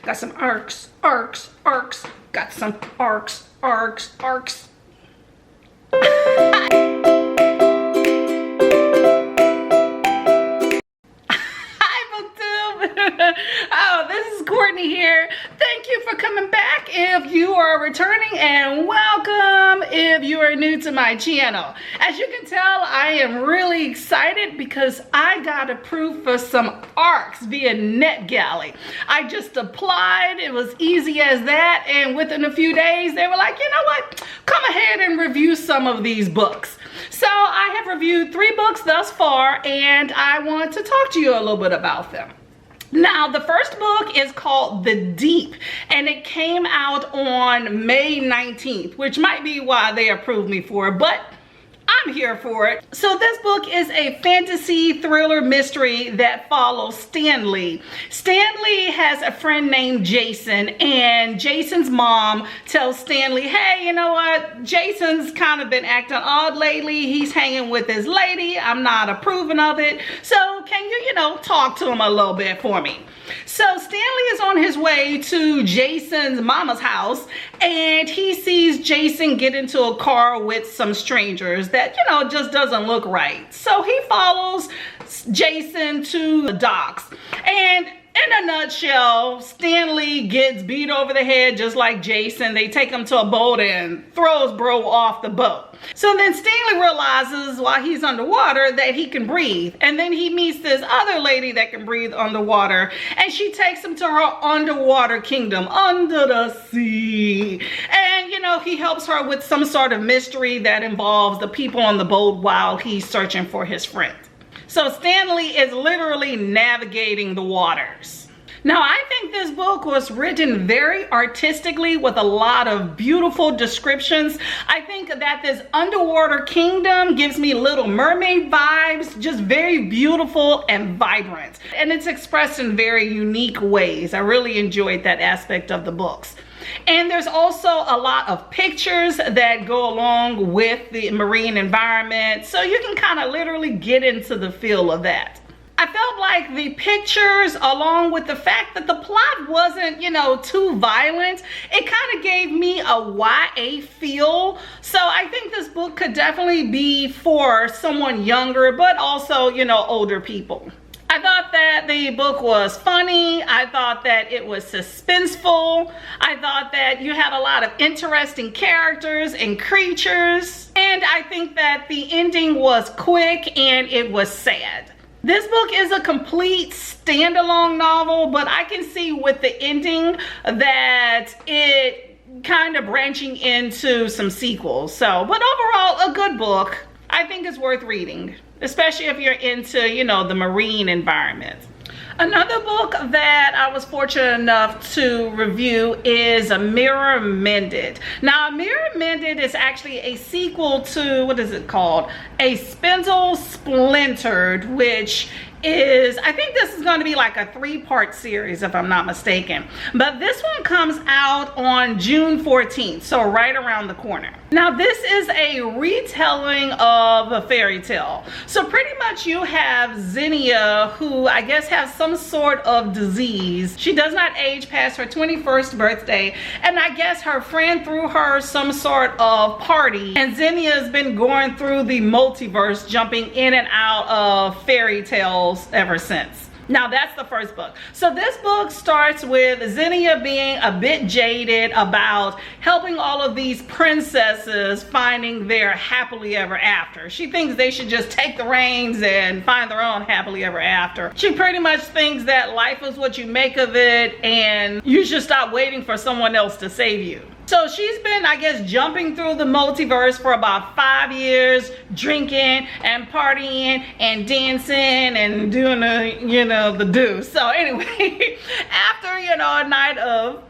Got some arcs, arcs, arcs. Got some arcs, arcs, arcs. Oh, this is Courtney here. Thank you for coming back if you are returning, and welcome if you are new to my channel. As you can tell, I am really excited because I got approved for some ARCs via NetGalley. I just applied. It was easy as that, and within a few days they were like, you know what, come ahead and review some of these books. So I have reviewed 3 books thus far, and I want to talk to you a little bit about them. Now, the first book is called The Deep, and it came out on May 19th, which might be why they approved me for it, but I'm here for it. So this book is a fantasy thriller mystery that follows Stanley. Stanley has a friend named Jason, and Jason's mom tells Stanley, hey, you know what? Jason's kind of been acting odd lately. He's hanging with his lady. I'm not approving of it. So can you, talk to him a little bit for me? So Stanley is on his way to Jason's mama's house, and he sees Jason get into a car with some strangers that, just doesn't look right. So he follows Jason to the docks. And in a nutshell, Stanley gets beat over the head just like Jason. They take him to a boat and throws bro off the boat. So then Stanley realizes while he's underwater that he can breathe. And then he meets this other lady that can breathe underwater. And she takes him to her underwater kingdom, under the sea. And, he helps her with some sort of mystery that involves the people on the boat while he's searching for his friend. So Stanley is literally navigating the waters. Now, I think this book was written very artistically with a lot of beautiful descriptions. I think that this underwater kingdom gives me Little Mermaid vibes, just very beautiful and vibrant. And it's expressed in very unique ways. I really enjoyed that aspect of the books. And there's also a lot of pictures that go along with the marine environment, so you can kind of literally get into the feel of that. I felt like the pictures, along with the fact that the plot wasn't, too violent, it kind of gave me a YA feel. So I think this book could definitely be for someone younger, but also, older people. I thought that the book was funny. I thought that it was suspenseful. I thought that you had a lot of interesting characters and creatures. And I think that the ending was quick and it was sad. This book is a complete standalone novel, but I can see with the ending that it kind of branching into some sequels. But overall, a good book. I think it's worth reading, especially if you're into, the marine environment. Another book that I was fortunate enough to review is Mended. Now, Mended is actually a sequel to, what is it called? A Spindle Splintered, which is, I think this is going to be like a 3-part series if I'm not mistaken. But this one comes out on June 14th, so right around the corner. Now, this is a retelling of a fairy tale. So pretty much you have Xenia, who I guess has some sort of disease. She does not age past her 21st birthday, and I guess her friend threw her some sort of party, and Xenia's been going through the multiverse, jumping in and out of fairy tales ever since. Now, that's the first book. So this book starts with Xenia being a bit jaded about helping all of these princesses finding their happily ever after. She thinks they should just take the reins and find their own happily ever after. She pretty much thinks that life is what you make of it, and you should stop waiting for someone else to save you. So she's been, I guess, jumping through the multiverse for about 5 years, drinking and partying and dancing and doing the do. So anyway, after, a night of,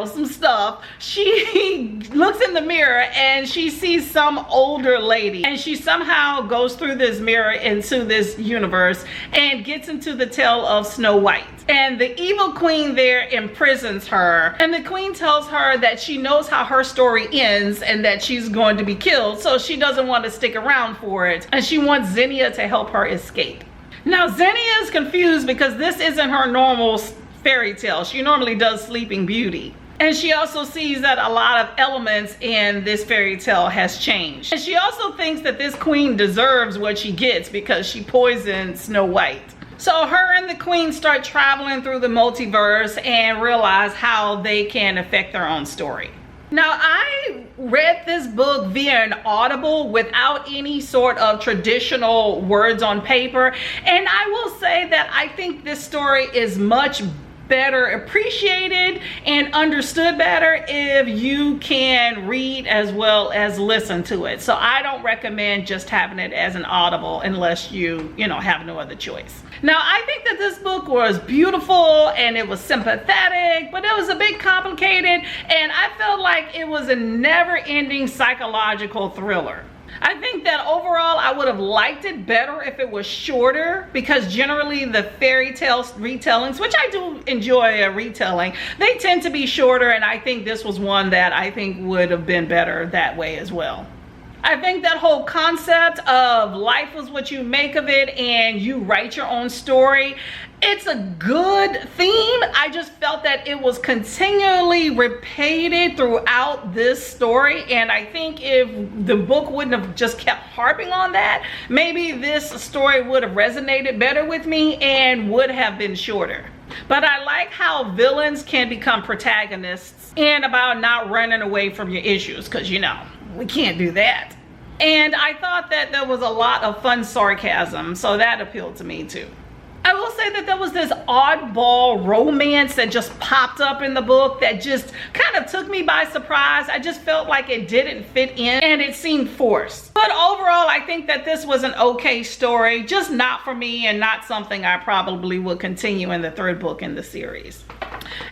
some stuff, she looks in the mirror and she sees some older lady, and she somehow goes through this mirror into this universe and gets into the tale of Snow White. And the evil queen there imprisons her, and the queen tells her that she knows how her story ends and that she's going to be killed, so she doesn't want to stick around for it, and she wants Xenia to help her escape. Now, Xenia is confused because this isn't her normal fairy tale. She normally does Sleeping Beauty. And she also sees that a lot of elements in this fairy tale has changed. And she also thinks that this queen deserves what she gets because she poisoned Snow White. So her and the queen start traveling through the multiverse and realize how they can affect their own story. Now, I read this book via an Audible without any sort of traditional words on paper. And I will say that I think this story is much better appreciated and understood better if you can read as well as listen to it. So I don't recommend just having it as an Audible unless you have no other choice. Now, I think that this book was beautiful and it was sympathetic, but it was a bit complicated, and I felt like it was a never-ending psychological thriller. I think that overall I would have liked it better if it was shorter, because generally the fairy tale retellings, which I do enjoy a retelling, they tend to be shorter, and I think this was one that I think would have been better that way as well. I think that whole concept of life was what you make of it and you write your own story, it's a good theme. I just felt that it was continually repeated throughout this story, and I think if the book wouldn't have just kept harping on that, maybe this story would have resonated better with me and would have been shorter. But I like how villains can become protagonists and about not running away from your issues, because we can't do that. And I thought that there was a lot of fun sarcasm, so that appealed to me too. I will say that there was this oddball romance that just popped up in the book that just kind of took me by surprise. I just felt like it didn't fit in and it seemed forced. But overall, I think that this was an okay story, just not for me and not something I probably would continue in the third book in the series.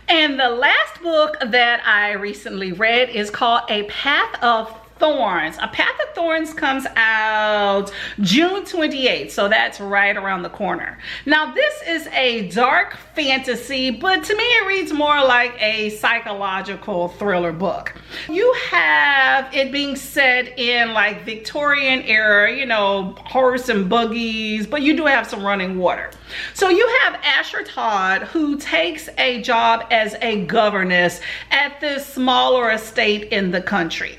And the last book that I recently read is called A Path of Thorns. A Path of Thorns comes out June 28th, so that's right around the corner. Now, this is a dark fantasy, but to me it reads more like a psychological thriller book. You have it being set in like Victorian era, horse and buggies, but you do have some running water. So you have Asher Todd, who takes a job as a governess at this smaller estate in the country.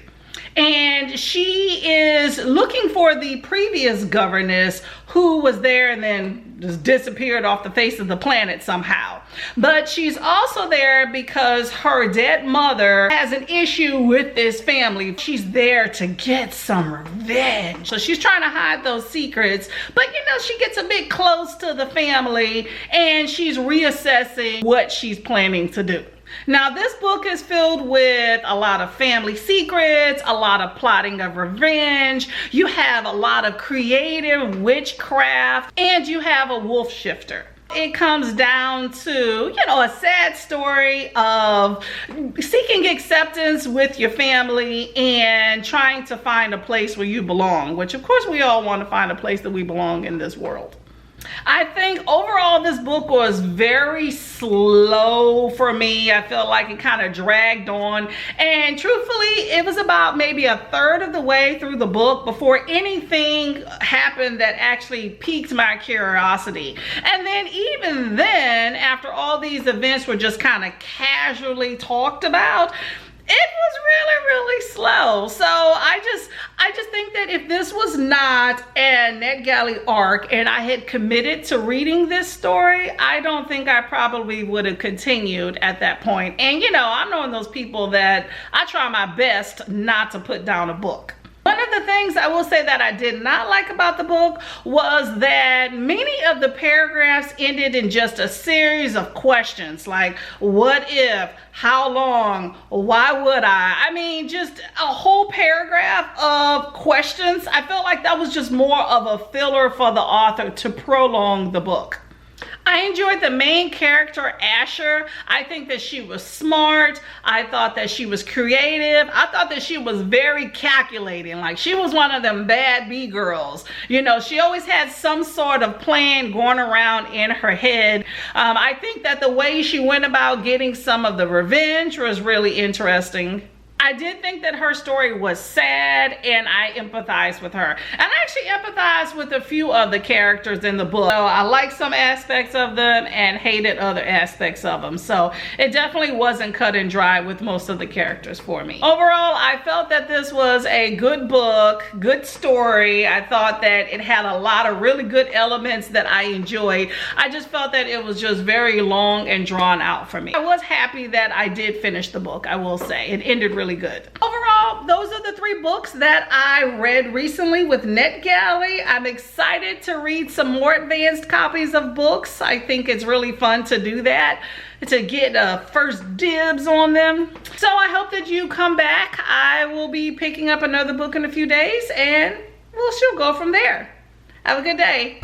And she is looking for the previous governess who was there and then just disappeared off the face of the planet somehow. But she's also there because her dead mother has an issue with this family. She's there to get some revenge. So she's trying to hide those secrets, but she gets a bit close to the family and she's reassessing what she's planning to do. Now, this book is filled with a lot of family secrets, a lot of plotting of revenge. You have a lot of creative witchcraft, and you have a wolf shifter. It comes down to, a sad story of seeking acceptance with your family and trying to find a place where you belong, which of course we all want to find a place that we belong in this world. I think overall this book was very slow for me. I felt like it kind of dragged on, and truthfully it was about maybe a third of the way through the book before anything happened that actually piqued my curiosity. And then even then, after all these events were just kind of casually talked about, it was really slow. So I just think that if this was not a NetGalley ARC and I had committed to reading this story, I don't think I probably would have continued at that point. And I'm one of those people that I try my best not to put down a book. One of the things I will say that I did not like about the book was that many of the paragraphs ended in just a series of questions like, what if, how long, why would I mean, just a whole paragraph of questions. I felt like that was just more of a filler for the author to prolong the book. I enjoyed the main character, Asher. I think that she was smart. I thought that she was creative. I thought that she was very calculating. Like, she was one of them bad bee girls. She always had some sort of plan going around in her head. I think that the way she went about getting some of the revenge was really interesting. I did think that her story was sad, and I empathized with her. And I actually empathized with a few of the characters in the book. So I liked some aspects of them and hated other aspects of them. So it definitely wasn't cut and dry with most of the characters for me. Overall, I felt that this was a good book, good story. I thought that it had a lot of really good elements that I enjoyed. I just felt that it was just very long and drawn out for me. I was happy that I did finish the book, I will say. It ended really good. Overall, those are the 3 books that I read recently with NetGalley. I'm excited to read some more advanced copies of books. I think it's really fun to do that, to get first dibs on them. So I hope that you come back. I will be picking up another book in a few days, and she'll go from there. Have a good day.